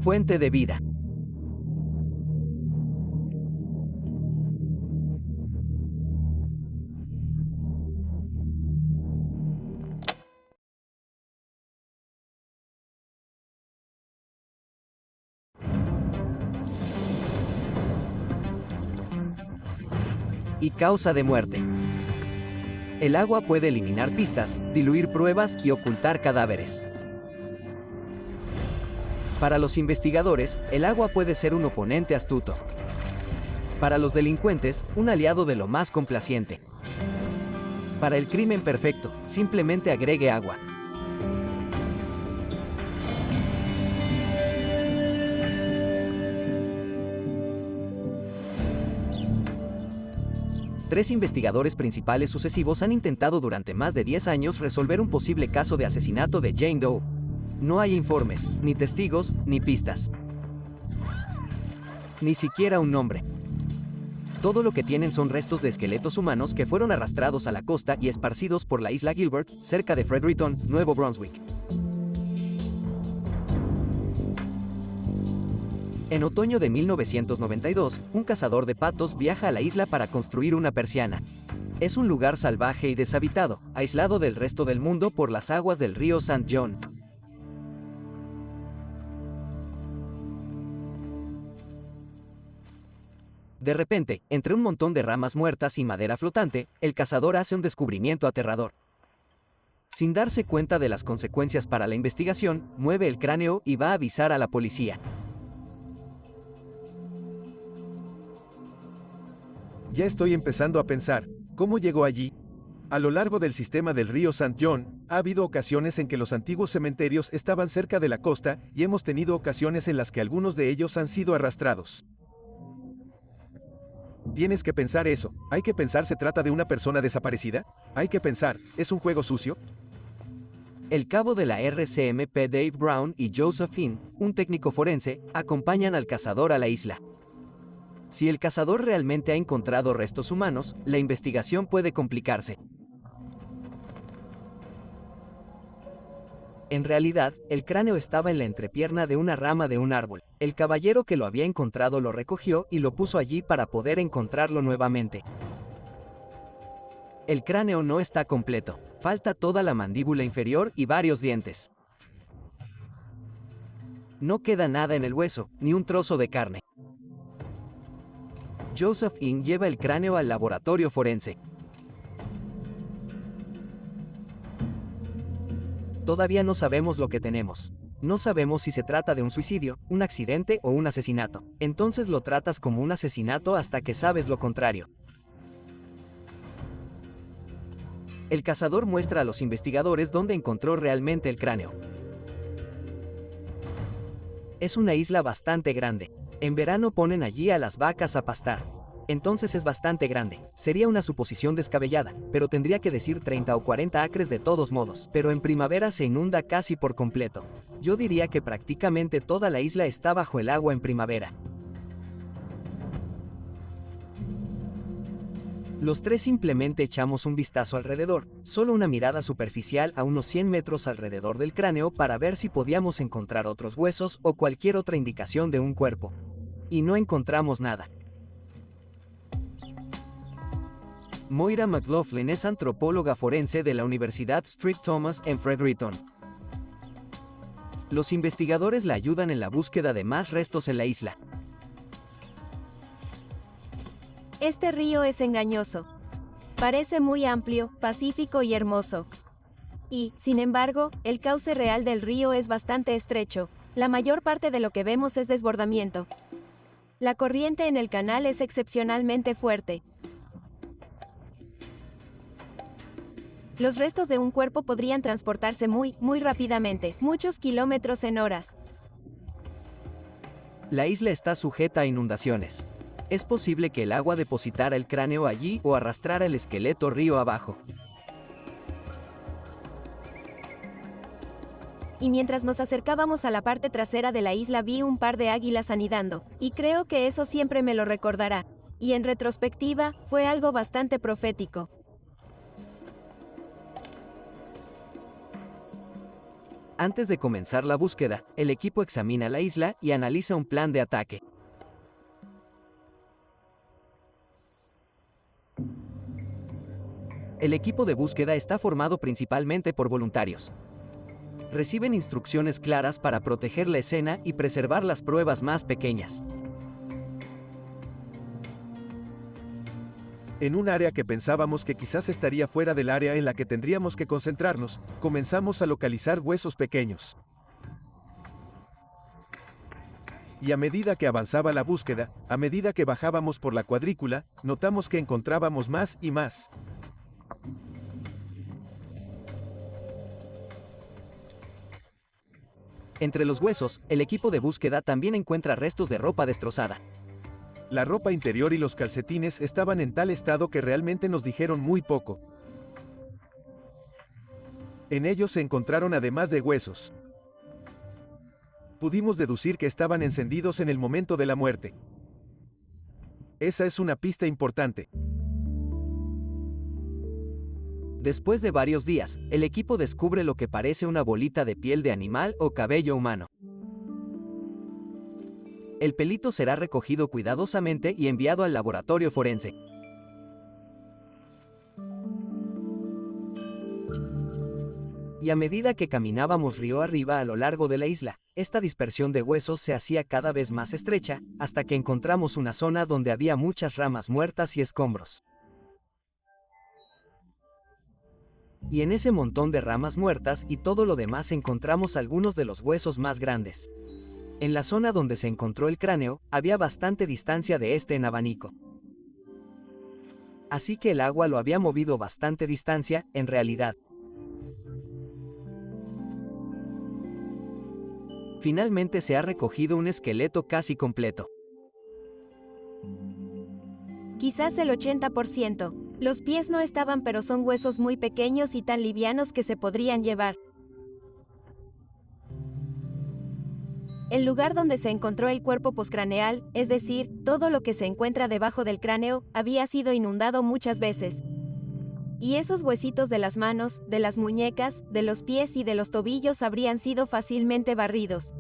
Fuente de vida. Y causa de muerte. El agua puede eliminar pistas, diluir pruebas y ocultar cadáveres. Para los investigadores, el agua puede ser un oponente astuto. Para los delincuentes, un aliado de lo más complaciente. Para el crimen perfecto, simplemente agregue agua. Tres investigadores principales sucesivos han intentado durante más de 10 años resolver un posible caso de asesinato de Jane Doe. No hay informes, ni testigos, ni pistas. Ni siquiera un nombre. Todo lo que tienen son restos de esqueletos humanos que fueron arrastrados a la costa y esparcidos por la isla Gilbert, cerca de Fredericton, Nuevo Brunswick. En otoño de 1992, un cazador de patos viaja a la isla para construir una persiana. Es un lugar salvaje y deshabitado, aislado del resto del mundo por las aguas del río St. John. De repente, entre un montón de ramas muertas y madera flotante, el cazador hace un descubrimiento aterrador. Sin darse cuenta de las consecuencias para la investigación, mueve el cráneo y va a avisar a la policía. Ya estoy empezando a pensar, ¿cómo llegó allí? A lo largo del sistema del río St. John, ha habido ocasiones en que los antiguos cementerios estaban cerca de la costa y hemos tenido ocasiones en las que algunos de ellos han sido arrastrados. Tienes que pensar eso. Hay que pensar, ¿se trata de una persona desaparecida? Hay que pensar, ¿es un juego sucio? El cabo de la RCMP Dave Brown y Joseph Finn, un técnico forense, acompañan al cazador a la isla. Si el cazador realmente ha encontrado restos humanos, la investigación puede complicarse. En realidad, el cráneo estaba en la entrepierna de una rama de un árbol. El caballero que lo había encontrado lo recogió y lo puso allí para poder encontrarlo nuevamente. El cráneo no está completo. Falta toda la mandíbula inferior y varios dientes. No queda nada en el hueso, ni un trozo de carne. Joseph Finn lleva el cráneo al laboratorio forense. Todavía no sabemos lo que tenemos. No sabemos si se trata de un suicidio, un accidente o un asesinato. Entonces lo tratas como un asesinato hasta que sabes lo contrario. El cazador muestra a los investigadores dónde encontró realmente el cráneo. Es una isla bastante grande. En verano ponen allí a las vacas a pastar. Entonces es bastante grande. Sería una suposición descabellada, pero tendría que decir 30 o 40 acres de todos modos. Pero en primavera se inunda casi por completo. Yo diría que prácticamente toda la isla está bajo el agua en primavera. Los tres simplemente echamos un vistazo alrededor, solo una mirada superficial a unos 100 metros alrededor del cráneo para ver si podíamos encontrar otros huesos o cualquier otra indicación de un cuerpo. Y no encontramos nada. Moira McLaughlin es antropóloga forense de la Universidad St. Thomas en Fredericton. Los investigadores la ayudan en la búsqueda de más restos en la isla. Este río es engañoso. Parece muy amplio, pacífico y hermoso. Y, sin embargo, el cauce real del río es bastante estrecho. La mayor parte de lo que vemos es desbordamiento. La corriente en el canal es excepcionalmente fuerte. Los restos de un cuerpo podrían transportarse muy rápidamente, muchos kilómetros en horas. La isla está sujeta a inundaciones. Es posible que el agua depositara el cráneo allí o arrastrara el esqueleto río abajo. Y mientras nos acercábamos a la parte trasera de la isla vi un par de águilas anidando, y creo que eso siempre me lo recordará. Y en retrospectiva, fue algo bastante profético. Antes de comenzar la búsqueda, el equipo examina la isla y analiza un plan de ataque. El equipo de búsqueda está formado principalmente por voluntarios. Reciben instrucciones claras para proteger la escena y preservar las pruebas más pequeñas. En un área que pensábamos que quizás estaría fuera del área en la que tendríamos que concentrarnos, comenzamos a localizar huesos pequeños. Y a medida que avanzaba la búsqueda, a medida que bajábamos por la cuadrícula, notamos que encontrábamos más y más. Entre los huesos, el equipo de búsqueda también encuentra restos de ropa destrozada. La ropa interior y los calcetines estaban en tal estado que realmente nos dijeron muy poco. En ellos se encontraron además de huesos. Pudimos deducir que estaban encendidos en el momento de la muerte. Esa es una pista importante. Después de varios días, el equipo descubre lo que parece una bolita de piel de animal o cabello humano. El pelito será recogido cuidadosamente y enviado al laboratorio forense. Y a medida que caminábamos río arriba a lo largo de la isla, esta dispersión de huesos se hacía cada vez más estrecha, hasta que encontramos una zona donde había muchas ramas muertas y escombros. Y en ese montón de ramas muertas y todo lo demás encontramos algunos de los huesos más grandes. En la zona donde se encontró el cráneo, había bastante distancia de este en abanico. Así que el agua lo había movido bastante distancia, en realidad. Finalmente se ha recogido un esqueleto casi completo. Quizás el 80%. Los pies no estaban, pero son huesos muy pequeños y tan livianos que se podrían llevar. El lugar donde se encontró el cuerpo poscraneal, es decir, todo lo que se encuentra debajo del cráneo, había sido inundado muchas veces. Y esos huesitos de las manos, de las muñecas, de los pies y de los tobillos habrían sido fácilmente barridos.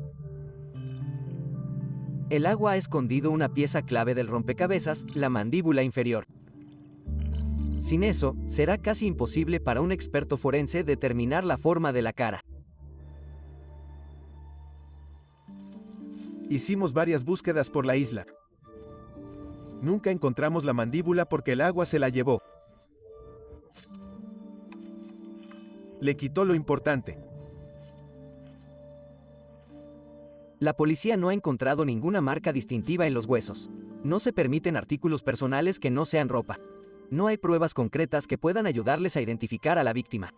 El agua ha escondido una pieza clave del rompecabezas, la mandíbula inferior. Sin eso, será casi imposible para un experto forense determinar la forma de la cara. Hicimos varias búsquedas por la isla. Nunca encontramos la mandíbula porque el agua se la llevó. Le quitó lo importante. La policía no ha encontrado ninguna marca distintiva en los huesos. No se permiten artículos personales que no sean ropa. No hay pruebas concretas que puedan ayudarles a identificar a la víctima.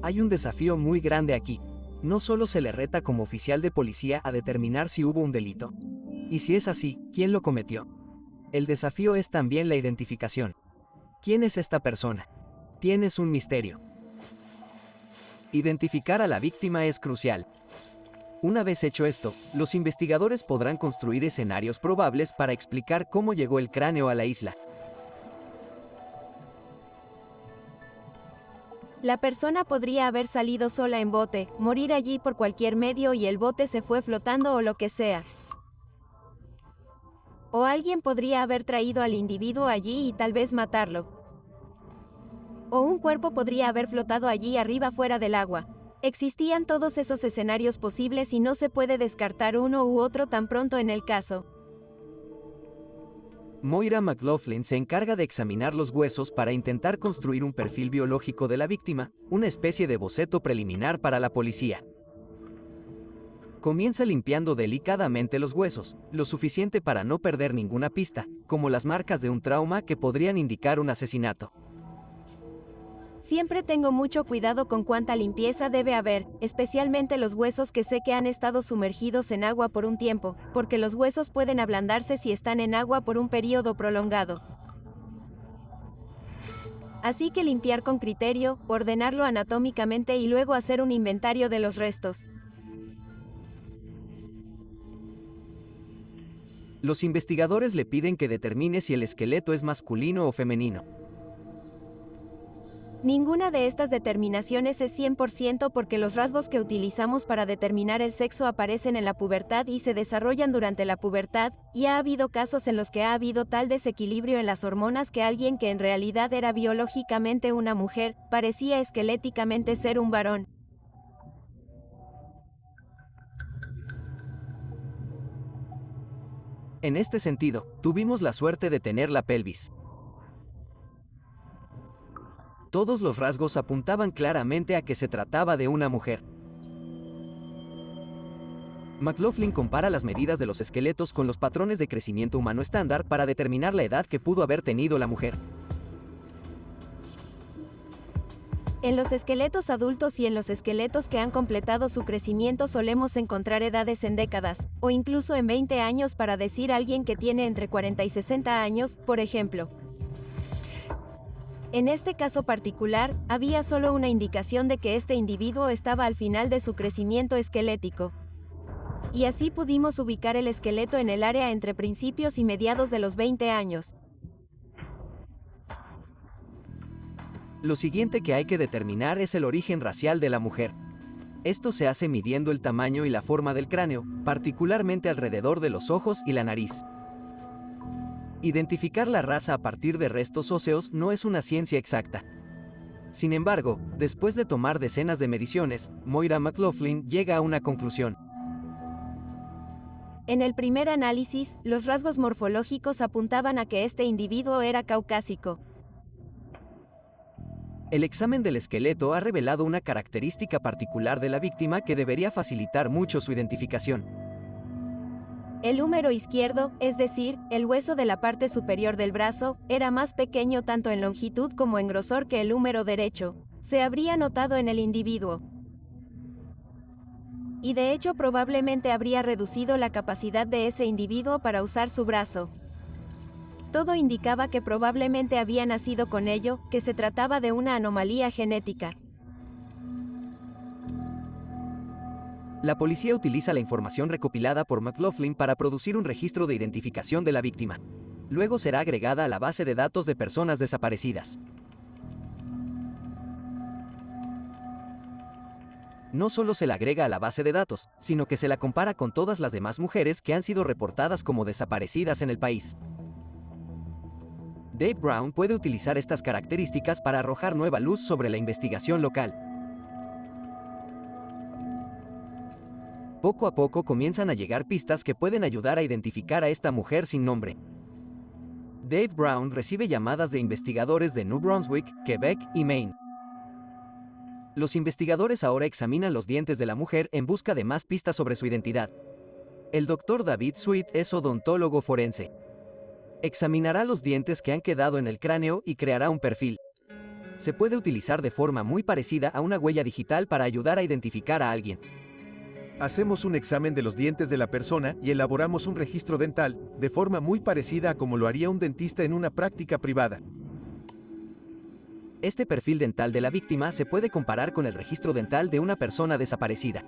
Hay un desafío muy grande aquí. No solo se le reta como oficial de policía a determinar si hubo un delito. Y si es así, ¿quién lo cometió? El desafío es también la identificación. ¿Quién es esta persona? Tienes un misterio. Identificar a la víctima es crucial. Una vez hecho esto, los investigadores podrán construir escenarios probables para explicar cómo llegó el cráneo a la isla. La persona podría haber salido sola en bote, morir allí por cualquier medio y el bote se fue flotando o lo que sea. O alguien podría haber traído al individuo allí y tal vez matarlo. O un cuerpo podría haber flotado allí arriba fuera del agua. Existían todos esos escenarios posibles y no se puede descartar uno u otro tan pronto en el caso. Moira McLaughlin se encarga de examinar los huesos para intentar construir un perfil biológico de la víctima, una especie de boceto preliminar para la policía. Comienza limpiando delicadamente los huesos, lo suficiente para no perder ninguna pista, como las marcas de un trauma que podrían indicar un asesinato. Siempre tengo mucho cuidado con cuánta limpieza debe haber, especialmente los huesos que sé que han estado sumergidos en agua por un tiempo, porque los huesos pueden ablandarse si están en agua por un periodo prolongado. Así que limpiar con criterio, ordenarlo anatómicamente y luego hacer un inventario de los restos. Los investigadores le piden que determine si el esqueleto es masculino o femenino. Ninguna de estas determinaciones es 100% porque los rasgos que utilizamos para determinar el sexo aparecen en la pubertad y se desarrollan durante la pubertad, y ha habido casos en los que ha habido tal desequilibrio en las hormonas que alguien que en realidad era biológicamente una mujer, parecía esqueléticamente ser un varón. En este sentido, tuvimos la suerte de tener la pelvis. Todos los rasgos apuntaban claramente a que se trataba de una mujer. McLaughlin compara las medidas de los esqueletos con los patrones de crecimiento humano estándar para determinar la edad que pudo haber tenido la mujer. En los esqueletos adultos y en los esqueletos que han completado su crecimiento solemos encontrar edades en décadas, o incluso en 20 años para decir alguien que tiene entre 40 y 60 años, por ejemplo. En este caso particular, había solo una indicación de que este individuo estaba al final de su crecimiento esquelético. Y así pudimos ubicar el esqueleto en el área entre principios y mediados de los 20 años. Lo siguiente que hay que determinar es el origen racial de la mujer. Esto se hace midiendo el tamaño y la forma del cráneo, particularmente alrededor de los ojos y la nariz. Identificar la raza a partir de restos óseos no es una ciencia exacta. Sin embargo, después de tomar decenas de mediciones, Moira McLaughlin llega a una conclusión. En el primer análisis, los rasgos morfológicos apuntaban a que este individuo era caucásico. El examen del esqueleto ha revelado una característica particular de la víctima que debería facilitar mucho su identificación. El húmero izquierdo, es decir, el hueso de la parte superior del brazo, era más pequeño tanto en longitud como en grosor que el húmero derecho. Se habría notado en el individuo. Y de hecho probablemente habría reducido la capacidad de ese individuo para usar su brazo. Todo indicaba que probablemente había nacido con ello, que se trataba de una anomalía genética. La policía utiliza la información recopilada por McLaughlin para producir un registro de identificación de la víctima. Luego será agregada a la base de datos de personas desaparecidas. No solo se la agrega a la base de datos, sino que se la compara con todas las demás mujeres que han sido reportadas como desaparecidas en el país. Dave Brown puede utilizar estas características para arrojar nueva luz sobre la investigación local. Poco a poco comienzan a llegar pistas que pueden ayudar a identificar a esta mujer sin nombre. Dave Brown recibe llamadas de investigadores de New Brunswick, Quebec y Maine. Los investigadores ahora examinan los dientes de la mujer en busca de más pistas sobre su identidad. El Dr. David Sweet es odontólogo forense. Examinará los dientes que han quedado en el cráneo y creará un perfil. Se puede utilizar de forma muy parecida a una huella digital para ayudar a identificar a alguien. Hacemos un examen de los dientes de la persona y elaboramos un registro dental, de forma muy parecida a como lo haría un dentista en una práctica privada. Este perfil dental de la víctima se puede comparar con el registro dental de una persona desaparecida.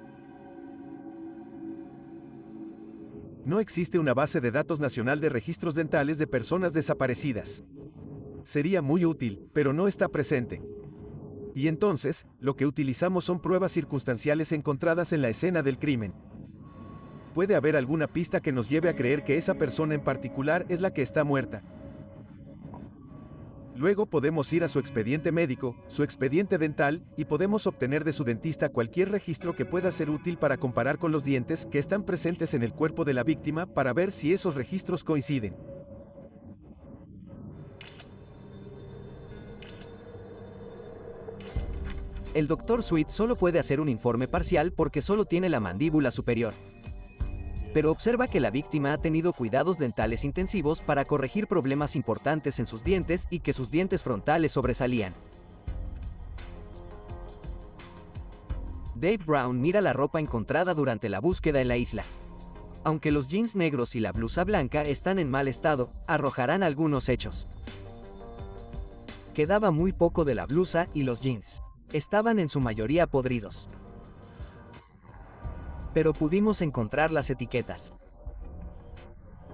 No existe una base de datos nacional de registros dentales de personas desaparecidas. Sería muy útil, pero no está presente. Y entonces, lo que utilizamos son pruebas circunstanciales encontradas en la escena del crimen. Puede haber alguna pista que nos lleve a creer que esa persona en particular es la que está muerta. Luego podemos ir a su expediente médico, su expediente dental, y podemos obtener de su dentista cualquier registro que pueda ser útil para comparar con los dientes que están presentes en el cuerpo de la víctima para ver si esos registros coinciden. El Dr. Sweet solo puede hacer un informe parcial porque solo tiene la mandíbula superior. Pero observa que la víctima ha tenido cuidados dentales intensivos para corregir problemas importantes en sus dientes y que sus dientes frontales sobresalían. Dave Brown mira la ropa encontrada durante la búsqueda en la isla. Aunque los jeans negros y la blusa blanca están en mal estado, arrojarán algunos hechos. Quedaba muy poco de la blusa y los jeans estaban en su mayoría podridos. Pero pudimos encontrar las etiquetas.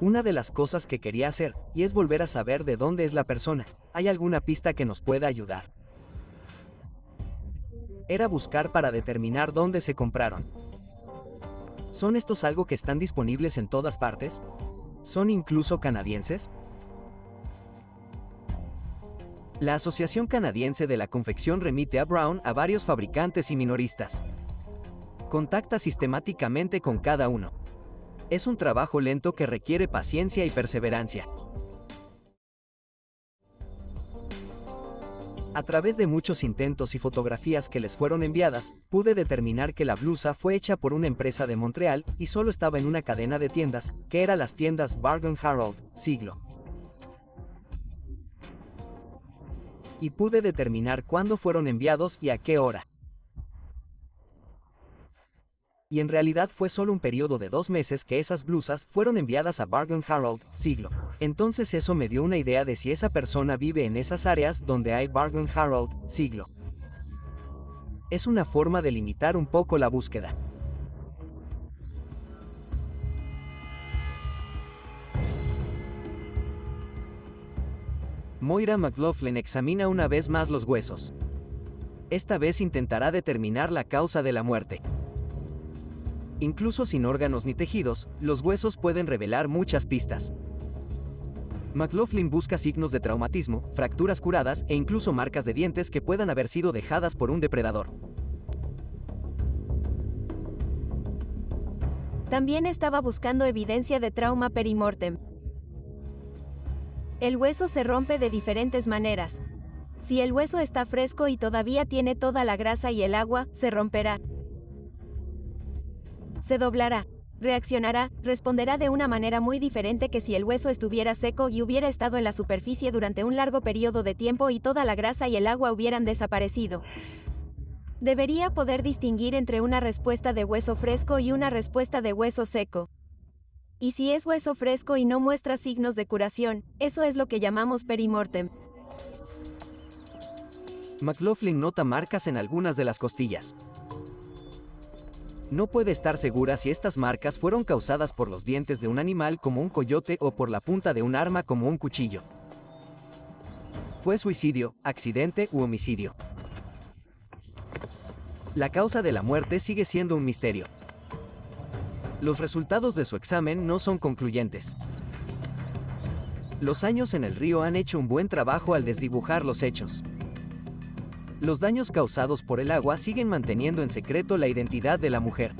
Una de las cosas que quería hacer, y es volver a saber de dónde es la persona. ¿Hay alguna pista que nos pueda ayudar? era buscar para determinar dónde se compraron. ¿Son estos algo que están disponibles en todas partes? ¿Son incluso canadienses? La Asociación Canadiense de la Confección remite a Brown a varios fabricantes y minoristas. Contacta sistemáticamente con cada uno. Es un trabajo lento que requiere paciencia y perseverancia. A través de muchos intentos y fotografías que les fueron enviadas, pude determinar que la blusa fue hecha por una empresa de Montreal y solo estaba en una cadena de tiendas, que eran las tiendas Bargain Harold, Siglo. Y pude determinar cuándo fueron enviados y a qué hora. Y en realidad fue solo un periodo de 2 meses que esas blusas fueron enviadas a Bargain Harold, Siglo. Entonces eso me dio una idea de si esa persona vive en esas áreas donde hay Bargain Harold, Siglo. Es una forma de limitar un poco la búsqueda. Moira McLaughlin examina una vez más los huesos. Esta vez intentará determinar la causa de la muerte. Incluso sin órganos ni tejidos, los huesos pueden revelar muchas pistas. McLaughlin busca signos de traumatismo, fracturas curadas e incluso marcas de dientes que puedan haber sido dejadas por un depredador. También estaba buscando evidencia de trauma perimortem. El hueso se rompe de diferentes maneras. Si el hueso está fresco y todavía tiene toda la grasa y el agua, se romperá. Se doblará, reaccionará, responderá de una manera muy diferente que si el hueso estuviera seco y hubiera estado en la superficie durante un largo periodo de tiempo y toda la grasa y el agua hubieran desaparecido. Debería poder distinguir entre una respuesta de hueso fresco y una respuesta de hueso seco. Y si es hueso fresco y no muestra signos de curación, eso es lo que llamamos perimortem. McLaughlin nota marcas en algunas de las costillas. No puede estar segura si estas marcas fueron causadas por los dientes de un animal como un coyote o por la punta de un arma como un cuchillo. ¿Fue suicidio, accidente u homicidio? La causa de la muerte sigue siendo un misterio. Los resultados de su examen no son concluyentes. Los años en el río han hecho un buen trabajo al desdibujar los hechos. Los daños causados por el agua siguen manteniendo en secreto la identidad de la mujer.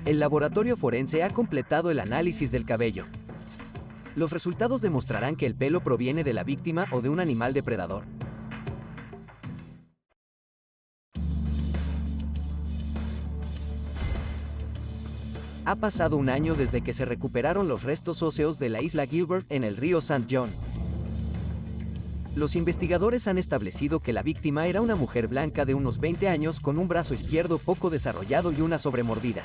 El laboratorio forense ha completado el análisis del cabello. Los resultados demostrarán que el pelo proviene de la víctima o de un animal depredador. Ha pasado un año desde que se recuperaron los restos óseos de la isla Gilbert en el río St. John. Los investigadores han establecido que la víctima era una mujer blanca de unos 20 años con un brazo izquierdo poco desarrollado y una sobremordida.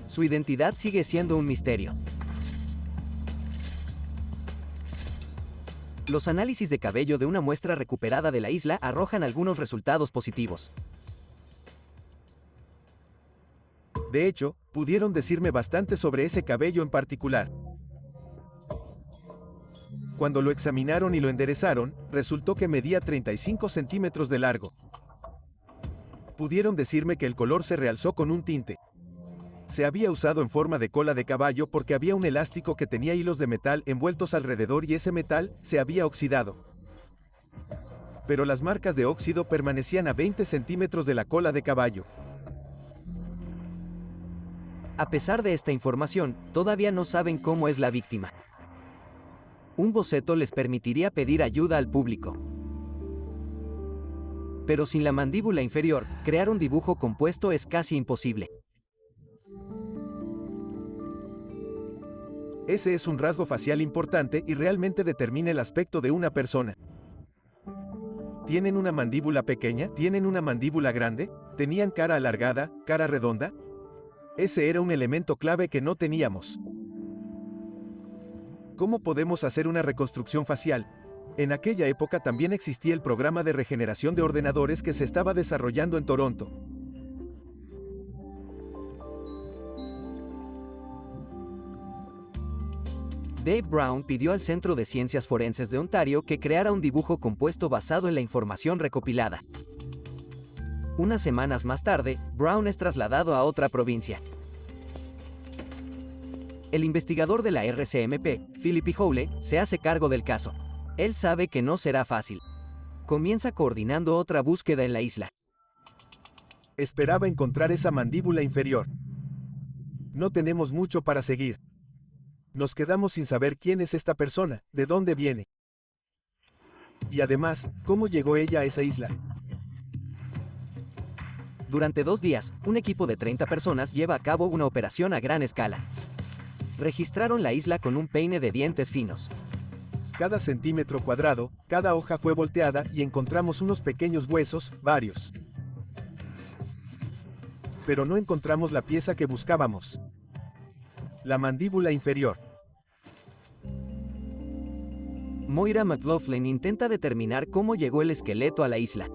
Su identidad sigue siendo un misterio. Los análisis de cabello de una muestra recuperada de la isla arrojan algunos resultados positivos. De hecho, pudieron decirme bastante sobre ese cabello en particular. Cuando lo examinaron y lo enderezaron, resultó que medía 35 centímetros de largo. Pudieron decirme que el color se realzó con un tinte. Se había usado en forma de cola de caballo porque había un elástico que tenía hilos de metal envueltos alrededor y ese metal se había oxidado. Pero las marcas de óxido permanecían a 20 centímetros de la cola de caballo. A pesar de esta información, todavía no saben cómo es la víctima. Un boceto les permitiría pedir ayuda al público. Pero sin la mandíbula inferior, crear un dibujo compuesto es casi imposible. Ese es un rasgo facial importante y realmente determina el aspecto de una persona. ¿Tienen una mandíbula pequeña? ¿Tienen una mandíbula grande? ¿Tenían cara alargada, cara redonda? Ese era un elemento clave que no teníamos. ¿Cómo podemos hacer una reconstrucción facial? En aquella época también existía el programa de regeneración de ordenadores que se estaba desarrollando en Toronto. Dave Brown pidió al Centro de Ciencias Forenses de Ontario que creara un dibujo compuesto basado en la información recopilada. Unas semanas más tarde, Brown es trasladado a otra provincia. El investigador de la RCMP, Philip Howle, se hace cargo del caso. Él sabe que no será fácil. Comienza coordinando otra búsqueda en la isla. Esperaba encontrar esa mandíbula inferior. No tenemos mucho para seguir. Nos quedamos sin saber quién es esta persona, de dónde viene. Y además, ¿cómo llegó ella a esa isla? Durante 2 días, un equipo de 30 personas lleva a cabo una operación a gran escala. Registraron la isla con un peine de dientes finos. Cada centímetro cuadrado, cada hoja fue volteada y encontramos unos pequeños huesos, varios. Pero no encontramos la pieza que buscábamos. La mandíbula inferior. Moira McLaughlin intenta determinar cómo llegó el esqueleto a la isla.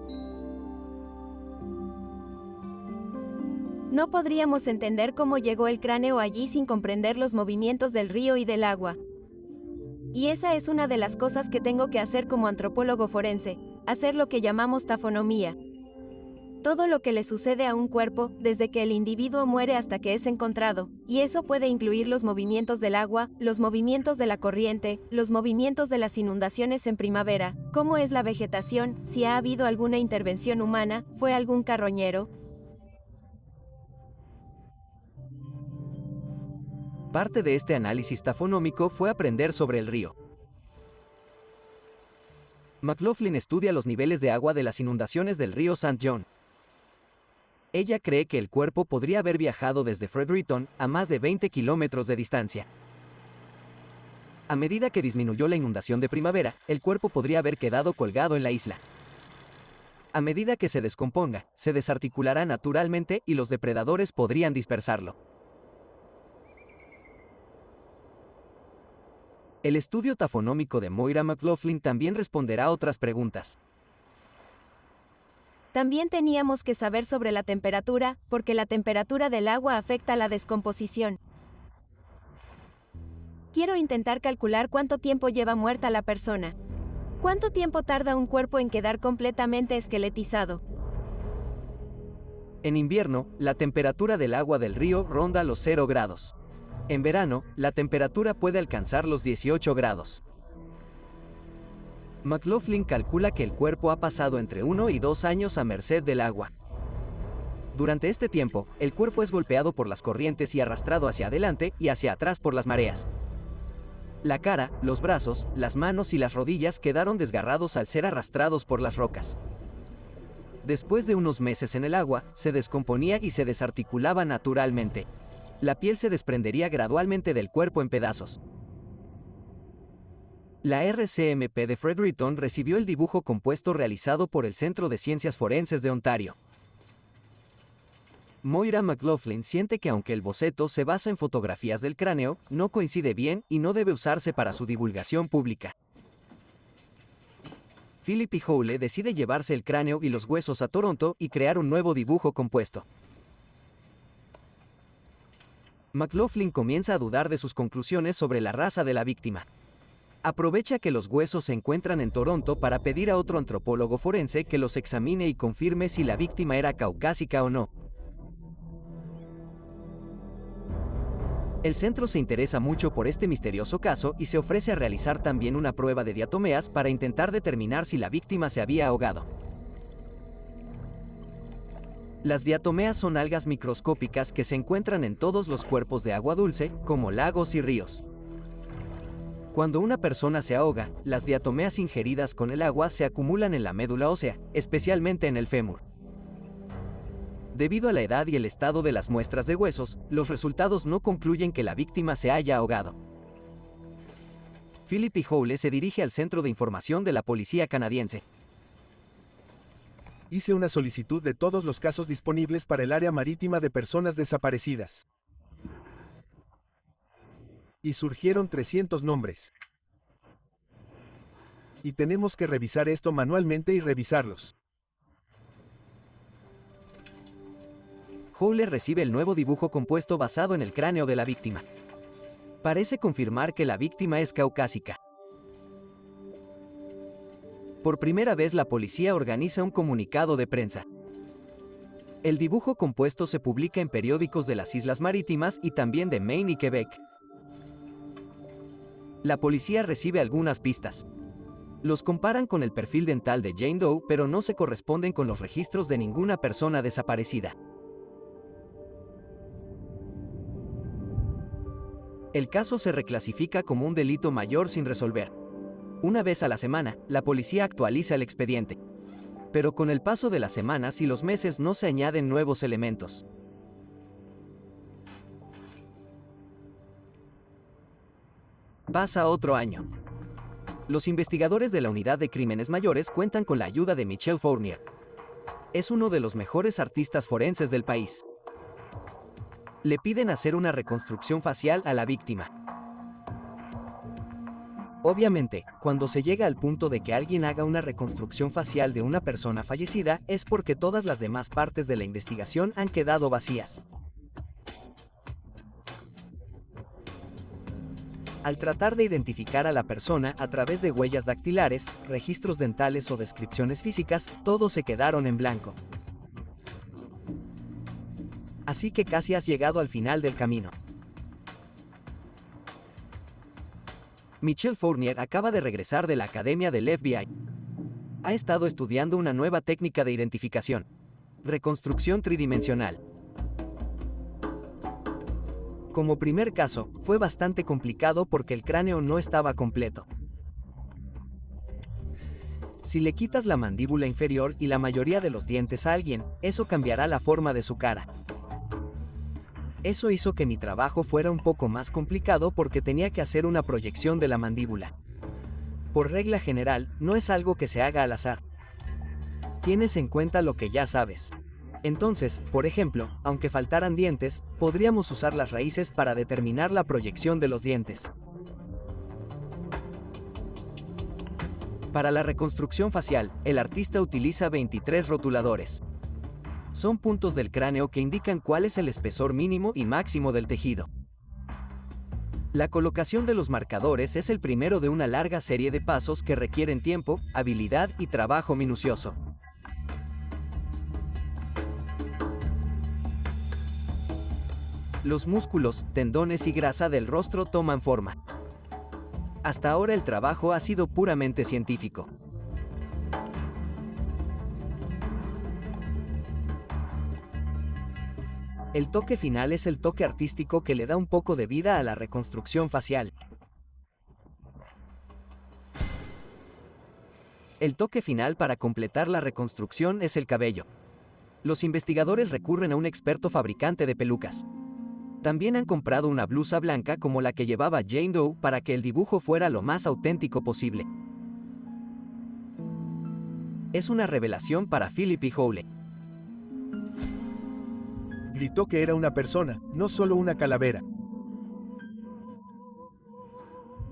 No podríamos entender cómo llegó el cráneo allí sin comprender los movimientos del río y del agua. Y esa es una de las cosas que tengo que hacer como antropólogo forense, hacer lo que llamamos tafonomía. Todo lo que le sucede a un cuerpo, desde que el individuo muere hasta que es encontrado, y eso puede incluir los movimientos del agua, los movimientos de la corriente, los movimientos de las inundaciones en primavera, cómo es la vegetación, si ha habido alguna intervención humana, fue algún carroñero. Parte de este análisis tafonómico fue aprender sobre el río. McLaughlin estudia los niveles de agua de las inundaciones del río St. John. Ella cree que el cuerpo podría haber viajado desde Fredericton a más de 20 kilómetros de distancia. A medida que disminuyó la inundación de primavera, el cuerpo podría haber quedado colgado en la isla. A medida que se descomponga, se desarticulará naturalmente y los depredadores podrían dispersarlo. El estudio tafonómico de Moira McLaughlin también responderá a otras preguntas. También teníamos que saber sobre la temperatura, porque la temperatura del agua afecta la descomposición. Quiero intentar calcular cuánto tiempo lleva muerta la persona. ¿Cuánto tiempo tarda un cuerpo en quedar completamente esqueletizado? En invierno, la temperatura del agua del río ronda los 0 grados. En verano, la temperatura puede alcanzar los 18 grados. McLaughlin calcula que el cuerpo ha pasado entre 1 y 2 años a merced del agua. Durante este tiempo, el cuerpo es golpeado por las corrientes y arrastrado hacia adelante y hacia atrás por las mareas. La cara, los brazos, las manos y las rodillas quedaron desgarrados al ser arrastrados por las rocas. Después de unos meses en el agua, se descomponía y se desarticulaba naturalmente. La piel se desprendería gradualmente del cuerpo en pedazos. La RCMP de Fredericton recibió el dibujo compuesto realizado por el Centro de Ciencias Forenses de Ontario. Moira McLaughlin siente que aunque el boceto se basa en fotografías del cráneo, no coincide bien y no debe usarse para su divulgación pública. Philip Howle decide llevarse el cráneo y los huesos a Toronto y crear un nuevo dibujo compuesto. McLaughlin comienza a dudar de sus conclusiones sobre la raza de la víctima. Aprovecha que los huesos se encuentran en Toronto para pedir a otro antropólogo forense que los examine y confirme si la víctima era caucásica o no. El centro se interesa mucho por este misterioso caso y se ofrece a realizar también una prueba de diatomeas para intentar determinar si la víctima se había ahogado. Las diatomeas son algas microscópicas que se encuentran en todos los cuerpos de agua dulce, como lagos y ríos. Cuando una persona se ahoga, las diatomeas ingeridas con el agua se acumulan en la médula ósea, especialmente en el fémur. Debido a la edad y el estado de las muestras de huesos, los resultados no concluyen que la víctima se haya ahogado. Philip Howle se dirige al Centro de Información de la Policía Canadiense. Hice una solicitud de todos los casos disponibles para el área marítima de personas desaparecidas. Y surgieron 300 nombres. Y tenemos que revisar esto manualmente y revisarlos. Howle recibe el nuevo dibujo compuesto basado en el cráneo de la víctima. Parece confirmar que la víctima es caucásica. Por primera vez la policía organiza un comunicado de prensa. El dibujo compuesto se publica en periódicos de las Islas Marítimas y también de Maine y Quebec. La policía recibe algunas pistas. Los comparan con el perfil dental de Jane Doe, pero no se corresponden con los registros de ninguna persona desaparecida. El caso se reclasifica como un delito mayor sin resolver. Una vez a la semana, la policía actualiza el expediente. Pero con el paso de las semanas y los meses no se añaden nuevos elementos. Pasa otro año. Los investigadores de la Unidad de Crímenes Mayores cuentan con la ayuda de Michel Fournier. Es uno de los mejores artistas forenses del país. Le piden hacer una reconstrucción facial a la víctima. Obviamente, cuando se llega al punto de que alguien haga una reconstrucción facial de una persona fallecida, es porque todas las demás partes de la investigación han quedado vacías. Al tratar de identificar a la persona a través de huellas dactilares, registros dentales o descripciones físicas, todos se quedaron en blanco. Así que casi has llegado al final del camino. Michel Fournier acaba de regresar de la academia del FBI. Ha estado estudiando una nueva técnica de identificación: reconstrucción tridimensional. Como primer caso, fue bastante complicado porque el cráneo no estaba completo. Si le quitas la mandíbula inferior y la mayoría de los dientes a alguien, eso cambiará la forma de su cara. Eso hizo que mi trabajo fuera un poco más complicado porque tenía que hacer una proyección de la mandíbula. Por regla general, no es algo que se haga al azar. Tienes en cuenta lo que ya sabes. Entonces, por ejemplo, aunque faltaran dientes, podríamos usar las raíces para determinar la proyección de los dientes. Para la reconstrucción facial, el artista utiliza 23 rotuladores. Son puntos del cráneo que indican cuál es el espesor mínimo y máximo del tejido. La colocación de los marcadores es el primero de una larga serie de pasos que requieren tiempo, habilidad y trabajo minucioso. Los músculos, tendones y grasa del rostro toman forma. Hasta ahora el trabajo ha sido puramente científico. El toque final es el toque artístico que le da un poco de vida a la reconstrucción facial. El toque final para completar la reconstrucción es el cabello. Los investigadores recurren a un experto fabricante de pelucas. También han comprado una blusa blanca como la que llevaba Jane Doe para que el dibujo fuera lo más auténtico posible. Es una revelación para Philip y Howley. Gritó que era una persona, no solo una calavera.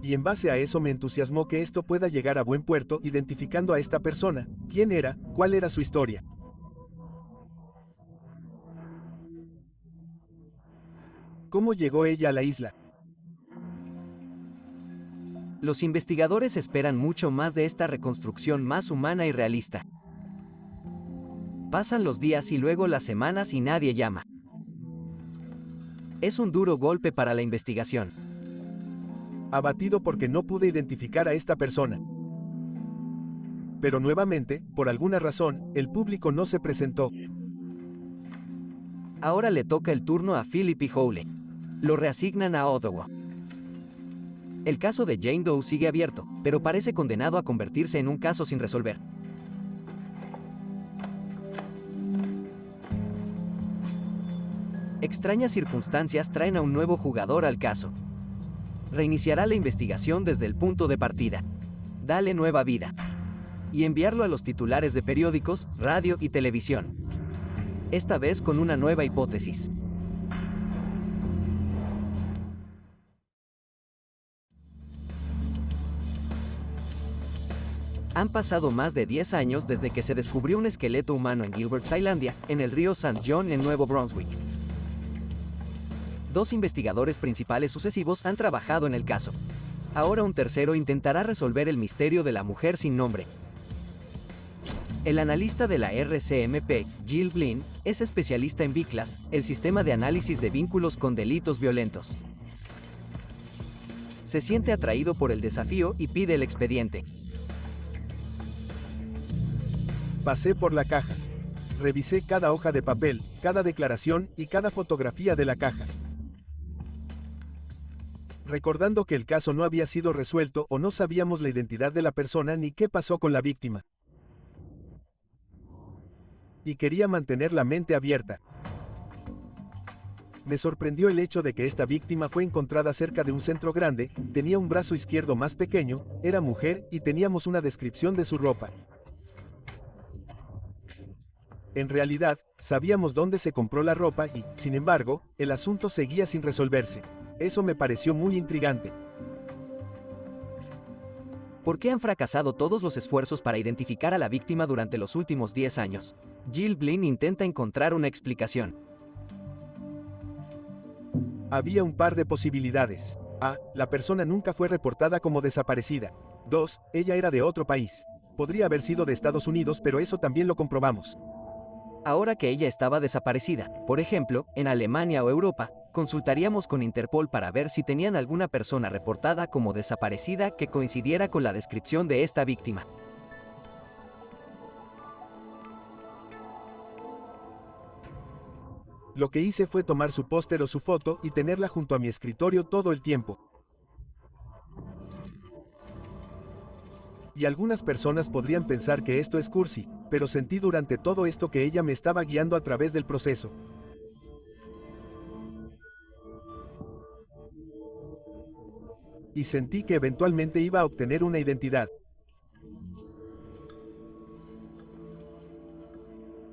Y en base a eso me entusiasmó que esto pueda llegar a buen puerto identificando a esta persona, quién era, cuál era su historia. ¿Cómo llegó ella a la isla? Los investigadores esperan mucho más de esta reconstrucción más humana y realista. Pasan los días y luego las semanas y nadie llama. Es un duro golpe para la investigación. Abatido porque no pude identificar a esta persona. Pero nuevamente, por alguna razón, el público no se presentó. Ahora le toca el turno a Philip y Howley. Lo reasignan a Ottawa. El caso de Jane Doe sigue abierto, pero parece condenado a convertirse en un caso sin resolver. Extrañas circunstancias traen a un nuevo jugador al caso. Reiniciará la investigación desde el punto de partida. Dale nueva vida. Y enviarlo a los titulares de periódicos, radio y televisión. Esta vez con una nueva hipótesis. Han pasado más de 10 años desde que se descubrió un esqueleto humano en Gilbert, Tailandia, en el río St. John en Nuevo Brunswick. 2 investigadores principales sucesivos han trabajado en el caso. Ahora un tercero intentará resolver el misterio de la mujer sin nombre. El analista de la RCMP, Jill Blinn, es especialista en BICLAS, el sistema de análisis de vínculos con delitos violentos. Se siente atraído por el desafío y pide el expediente. Pasé por la caja. Revisé cada hoja de papel, cada declaración y cada fotografía de la caja. Recordando que el caso no había sido resuelto o no sabíamos la identidad de la persona ni qué pasó con la víctima. Y quería mantener la mente abierta. Me sorprendió el hecho de que esta víctima fue encontrada cerca de un centro grande, tenía un brazo izquierdo más pequeño, era mujer y teníamos una descripción de su ropa. En realidad, sabíamos dónde se compró la ropa y, sin embargo, el asunto seguía sin resolverse. Eso me pareció muy intrigante. ¿Por qué han fracasado todos los esfuerzos para identificar a la víctima durante los últimos 10 años? Jill Blinn intenta encontrar una explicación. Había un par de posibilidades. A. La persona nunca fue reportada como desaparecida. 2. Ella era de otro país. Podría haber sido de Estados Unidos, pero eso también lo comprobamos. Ahora que ella estaba desaparecida, por ejemplo, en Alemania o Europa, consultaríamos con Interpol para ver si tenían alguna persona reportada como desaparecida que coincidiera con la descripción de esta víctima. Lo que hice fue tomar su póster o su foto y tenerla junto a mi escritorio todo el tiempo. Y algunas personas podrían pensar que esto es cursi, pero sentí durante todo esto que ella me estaba guiando a través del proceso. Y sentí que eventualmente iba a obtener una identidad.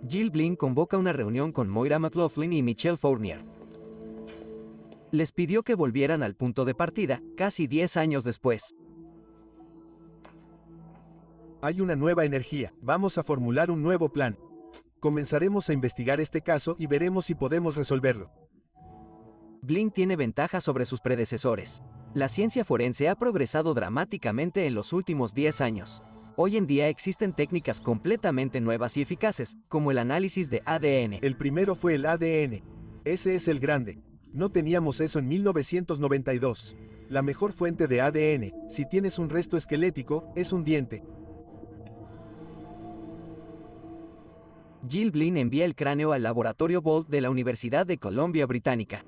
Jill Blinn convoca una reunión con Moira McLaughlin y Michelle Fournier. Les pidió que volvieran al punto de partida, casi 10 años después. Hay una nueva energía, vamos a formular un nuevo plan. Comenzaremos a investigar este caso y veremos si podemos resolverlo. Blinn tiene ventaja sobre sus predecesores. La ciencia forense ha progresado dramáticamente en los últimos 10 años. Hoy en día existen técnicas completamente nuevas y eficaces, como el análisis de ADN. El primero fue el ADN. Ese es el grande. No teníamos eso en 1992. La mejor fuente de ADN, si tienes un resto esquelético, es un diente. Jill Blinn envía el cráneo al laboratorio Bolt de la Universidad de Columbia Británica.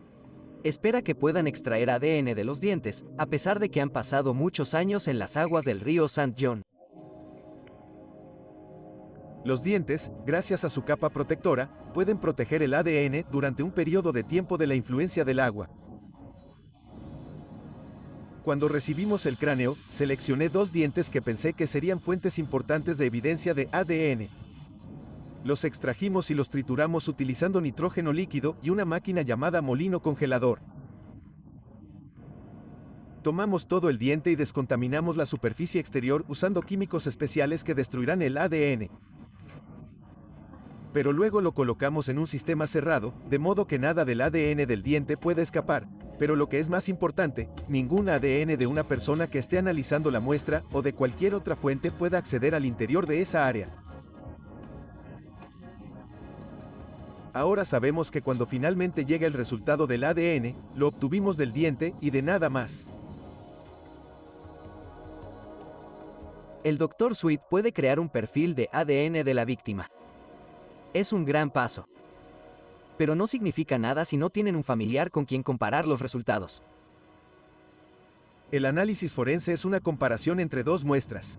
Espera que puedan extraer ADN de los dientes, a pesar de que han pasado muchos años en las aguas del río St. John. Los dientes, gracias a su capa protectora, pueden proteger el ADN durante un periodo de tiempo de la influencia del agua. Cuando recibimos el cráneo, seleccioné 2 dientes que pensé que serían fuentes importantes de evidencia de ADN. Los extrajimos y los trituramos utilizando nitrógeno líquido y una máquina llamada molino congelador. Tomamos todo el diente y descontaminamos la superficie exterior usando químicos especiales que destruirán el ADN. Pero luego lo colocamos en un sistema cerrado, de modo que nada del ADN del diente pueda escapar, pero lo que es más importante, ningún ADN de una persona que esté analizando la muestra o de cualquier otra fuente pueda acceder al interior de esa área. Ahora sabemos que cuando finalmente llega el resultado del ADN, lo obtuvimos del diente y de nada más. El Dr. Sweet puede crear un perfil de ADN de la víctima. Es un gran paso. Pero no significa nada si no tienen un familiar con quien comparar los resultados. El análisis forense es una comparación entre 2 muestras.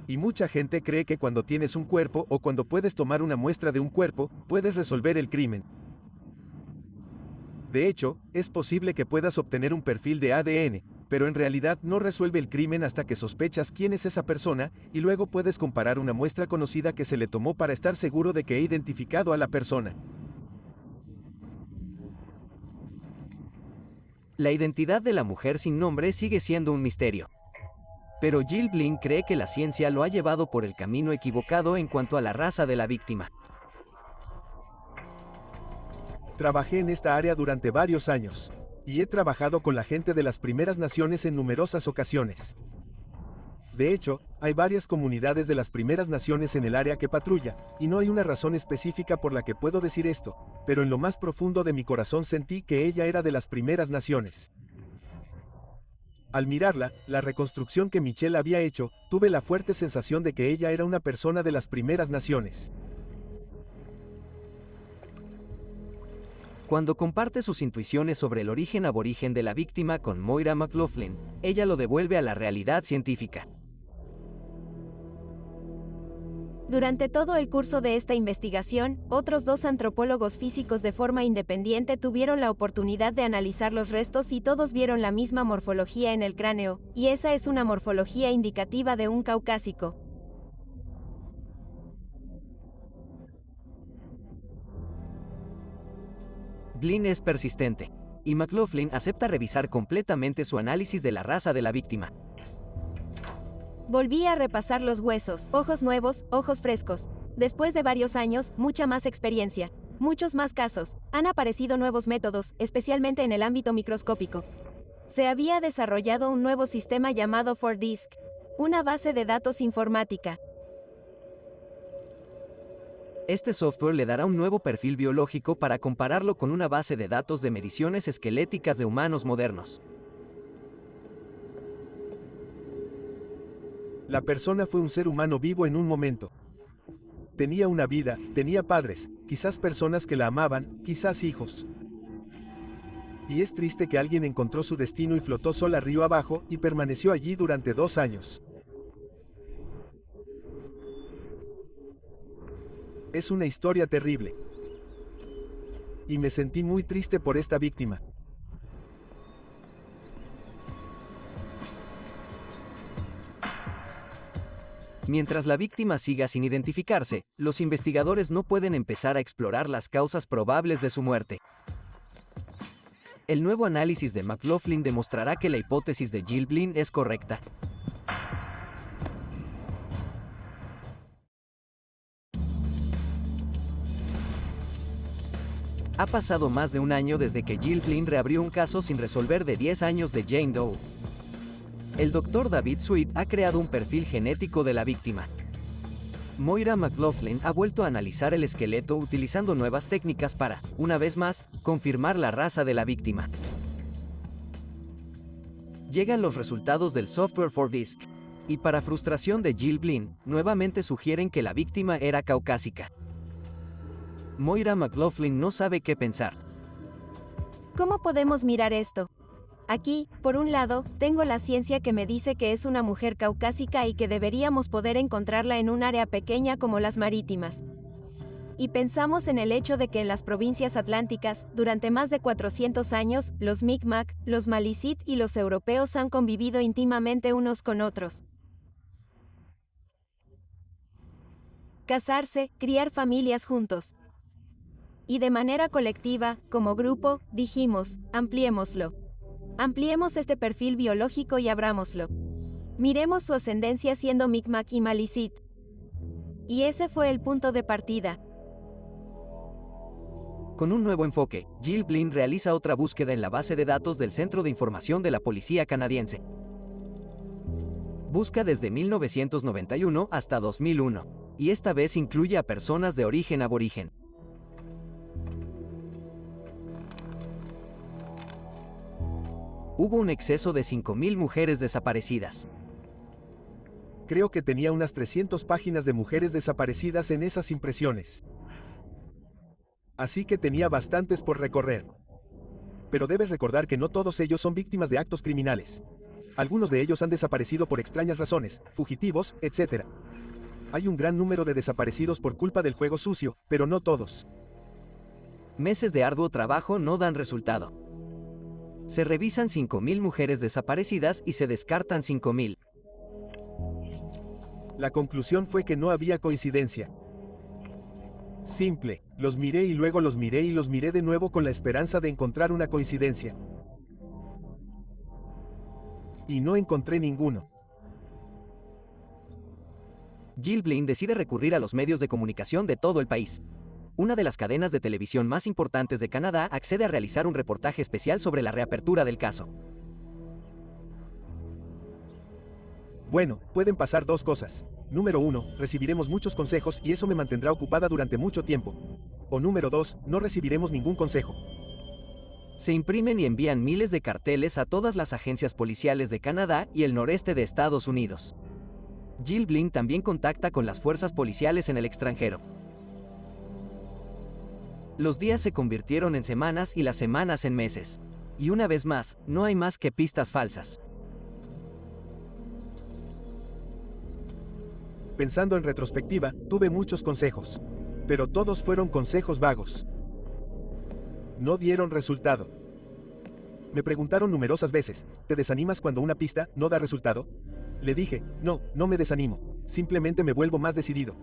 Y mucha gente cree que cuando tienes un cuerpo o cuando puedes tomar una muestra de un cuerpo, puedes resolver el crimen. De hecho, es posible que puedas obtener un perfil de ADN, pero en realidad no resuelve el crimen hasta que sospechas quién es esa persona, y luego puedes comparar una muestra conocida que se le tomó para estar seguro de que he identificado a la persona. La identidad de la mujer sin nombre sigue siendo un misterio. Pero Jill Blinn cree que la ciencia lo ha llevado por el camino equivocado en cuanto a la raza de la víctima. Trabajé en esta área durante varios años. Y he trabajado con la gente de las primeras naciones en numerosas ocasiones. De hecho, hay varias comunidades de las primeras naciones en el área que patrulla, y no hay una razón específica por la que puedo decir esto, pero en lo más profundo de mi corazón sentí que ella era de las primeras naciones. Al mirarla, la reconstrucción que Michelle había hecho, tuve la fuerte sensación de que ella era una persona de las primeras naciones. Cuando comparte sus intuiciones sobre el origen aborigen de la víctima con Moira McLaughlin, ella lo devuelve a la realidad científica. Durante todo el curso de esta investigación, otros 2 antropólogos físicos de forma independiente tuvieron la oportunidad de analizar los restos y todos vieron la misma morfología en el cráneo, y esa es una morfología indicativa de un caucásico. Glynn es persistente, y McLaughlin acepta revisar completamente su análisis de la raza de la víctima. Volví a repasar los huesos, ojos nuevos, ojos frescos. Después de varios años, mucha más experiencia, muchos más casos, han aparecido nuevos métodos, especialmente en el ámbito microscópico. Se había desarrollado un nuevo sistema llamado 4DISC, una base de datos informática. Este software le dará un nuevo perfil biológico para compararlo con una base de datos de mediciones esqueléticas de humanos modernos. La persona fue un ser humano vivo en un momento. Tenía una vida, tenía padres, quizás personas que la amaban, quizás hijos. Y es triste que alguien encontró su destino y flotó sola río abajo y permaneció allí durante 2 años. Es una historia terrible. Y me sentí muy triste por esta víctima. Mientras la víctima siga sin identificarse, los investigadores no pueden empezar a explorar las causas probables de su muerte. El nuevo análisis de McLaughlin demostrará que la hipótesis de Jill Glynn es correcta. Ha pasado más de un año desde que Jill Glynn reabrió un caso sin resolver de 10 años de Jane Doe. El Dr. David Sweet ha creado un perfil genético de la víctima. Moira McLaughlin ha vuelto a analizar el esqueleto utilizando nuevas técnicas para, una vez más, confirmar la raza de la víctima. Llegan los resultados del software 4DISC, y para frustración de Jill Glynn, nuevamente sugieren que la víctima era caucásica. Moira McLaughlin no sabe qué pensar. ¿Cómo podemos mirar esto? Aquí, por un lado, tengo la ciencia que me dice que es una mujer caucásica y que deberíamos poder encontrarla en un área pequeña como las marítimas. Y pensamos en el hecho de que en las provincias atlánticas, durante más de 400 años, los Mi'kmaq, los Maliseet y los europeos han convivido íntimamente unos con otros. Casarse, criar familias juntos. Y de manera colectiva, como grupo, dijimos, ampliémoslo. Ampliemos este perfil biológico y abrámoslo. Miremos su ascendencia siendo Mi'kmaq y Maliseet. Y ese fue el punto de partida. Con un nuevo enfoque, Jill Glynn realiza otra búsqueda en la base de datos del Centro de Información de la Policía Canadiense. Busca desde 1991 hasta 2001, y esta vez incluye a personas de origen aborigen. Hubo un exceso de 5.000 mujeres desaparecidas. Creo que tenía unas 300 páginas de mujeres desaparecidas en esas impresiones. Así que tenía bastantes por recorrer. Pero debes recordar que no todos ellos son víctimas de actos criminales. Algunos de ellos han desaparecido por extrañas razones, fugitivos, etc. Hay un gran número de desaparecidos por culpa del juego sucio, pero no todos. Meses de arduo trabajo no dan resultado. Se revisan 5.000 mujeres desaparecidas y se descartan 5.000. La conclusión fue que no había coincidencia. Simple, los miré y luego los miré y los miré de nuevo con la esperanza de encontrar una coincidencia. Y no encontré ninguno. Jill Glynn decide recurrir a los medios de comunicación de todo el país. una de las cadenas de televisión más importantes de Canadá, accede a realizar un reportaje especial sobre la reapertura del caso. Bueno, pueden pasar dos cosas. Número 1, recibiremos muchos consejos y eso me mantendrá ocupada durante mucho tiempo. O número 2, no recibiremos ningún consejo. Se imprimen y envían miles de carteles a todas las agencias policiales de Canadá y el noreste de Estados Unidos. Jill Blin también contacta con las fuerzas policiales en el extranjero. Los días se convirtieron en semanas y las semanas en meses. Y una vez más, no hay más que pistas falsas. Pensando en retrospectiva, tuve muchos consejos. Pero todos fueron consejos vagos. No dieron resultado. Me preguntaron numerosas veces, ¿te desanimas cuando una pista no da resultado? Le dije, no me desanimo, simplemente me vuelvo más decidido.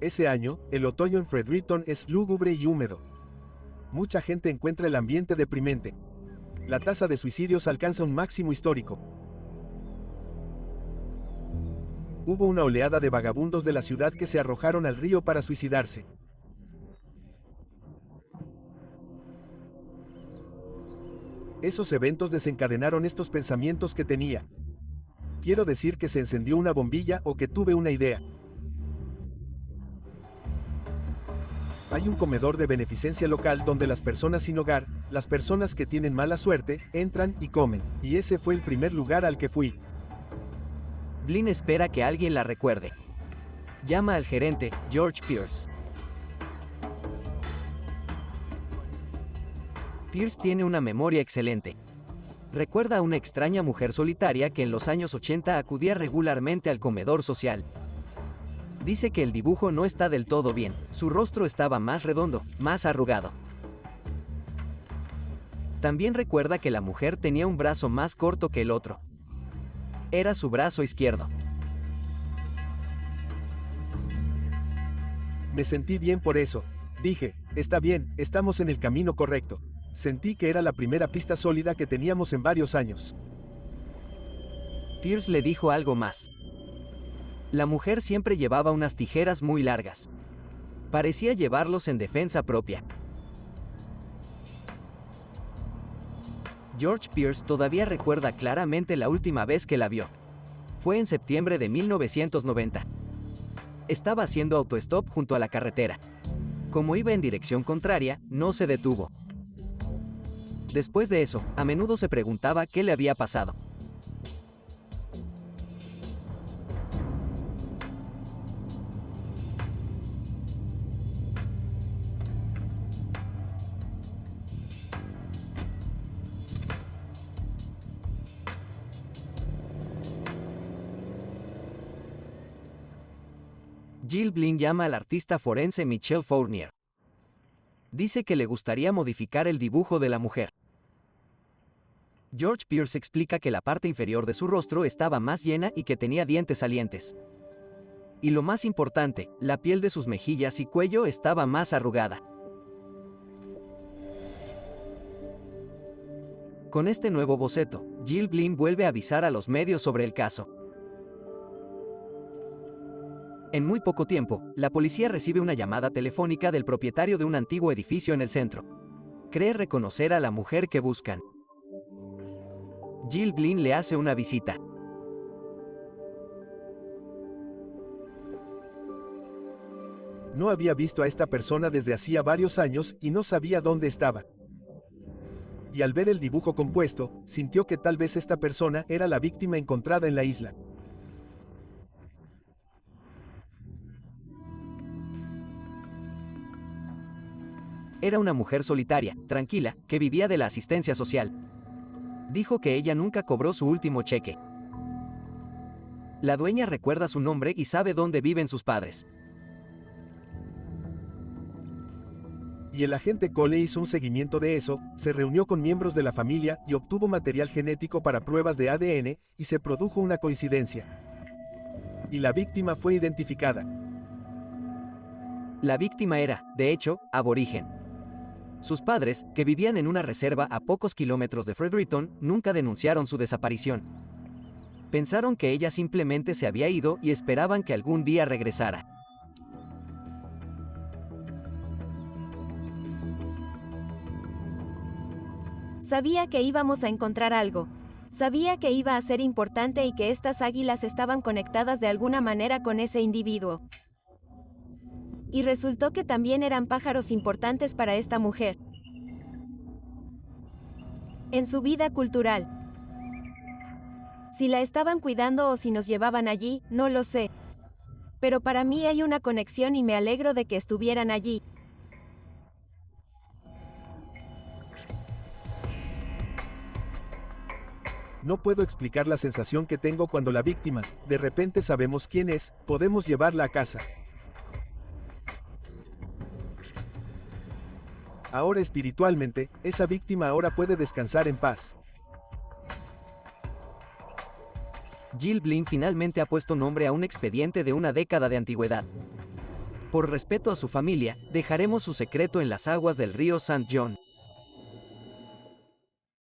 Ese año, el otoño en Fredericton es lúgubre y húmedo. Mucha gente encuentra el ambiente deprimente. La tasa de suicidios alcanza un máximo histórico. Hubo una oleada de vagabundos de la ciudad que se arrojaron al río para suicidarse. Esos eventos desencadenaron estos pensamientos que tenía. Quiero decir que se encendió una bombilla o que tuve una idea. Hay un comedor de beneficencia local donde las personas sin hogar, las personas que tienen mala suerte, entran y comen, y ese fue el primer lugar al que fui. Blin espera que alguien la recuerde. Llama al gerente, George Pierce. Pierce tiene una memoria excelente. Recuerda a una extraña mujer solitaria que en los años 80 acudía regularmente al comedor social. Dice que el dibujo no está del todo bien, su rostro estaba más redondo, más arrugado. También recuerda que la mujer tenía un brazo más corto que el otro. Era su brazo izquierdo. Me sentí bien por eso. Dije, está bien, estamos en el camino correcto. Sentí que era la primera pista sólida que teníamos en varios años. Pierce le dijo algo más. La mujer siempre llevaba unas tijeras muy largas. Parecía llevarlos en defensa propia. George Pierce todavía recuerda claramente la última vez que la vio. Fue en septiembre de 1990. Estaba haciendo autostop junto a la carretera. Como iba en dirección contraria, no se detuvo. Después de eso, a menudo se preguntaba qué le había pasado. Jill Blin llama al artista forense Michel Fournier. Dice que le gustaría modificar el dibujo de la mujer. George Pierce explica que la parte inferior de su rostro estaba más llena y que tenía dientes salientes. Y lo más importante, la piel de sus mejillas y cuello estaba más arrugada. Con este nuevo boceto, Jill Blin vuelve a avisar a los medios sobre el caso. En muy poco tiempo, la policía recibe una llamada telefónica del propietario de un antiguo edificio en el centro. Cree reconocer a la mujer que buscan. Jill Blin le hace una visita. No había visto a esta persona desde hacía varios años y no sabía dónde estaba. Y al ver el dibujo compuesto, sintió que tal vez esta persona era la víctima encontrada en la isla. Era una mujer solitaria, tranquila, que vivía de la asistencia social. Dijo que ella nunca cobró su último cheque. La dueña recuerda su nombre y sabe dónde viven sus padres. Y el agente Cole hizo un seguimiento de eso, se reunió con miembros de la familia y obtuvo material genético para pruebas de ADN, y se produjo una coincidencia. Y la víctima fue identificada. La víctima era, de hecho, aborigen. Sus padres, que vivían en una reserva a pocos kilómetros de Fredericton, nunca denunciaron su desaparición. Pensaron que ella simplemente se había ido y esperaban que algún día regresara. Sabía que íbamos a encontrar algo. Sabía que iba a ser importante y que estas águilas estaban conectadas de alguna manera con ese individuo. Y resultó que también eran pájaros importantes para esta mujer. En su vida cultural. Si la estaban cuidando o si nos llevaban allí, no lo sé. Pero para mí hay una conexión y me alegro de que estuvieran allí. No puedo explicar la sensación que tengo cuando la víctima, de repente sabemos quién es, podemos llevarla a casa. Ahora espiritualmente, esa víctima ahora puede descansar en paz. Jill Blin finalmente ha puesto nombre a un expediente de una década de antigüedad. Por respeto a su familia, dejaremos su secreto en las aguas del río St. John.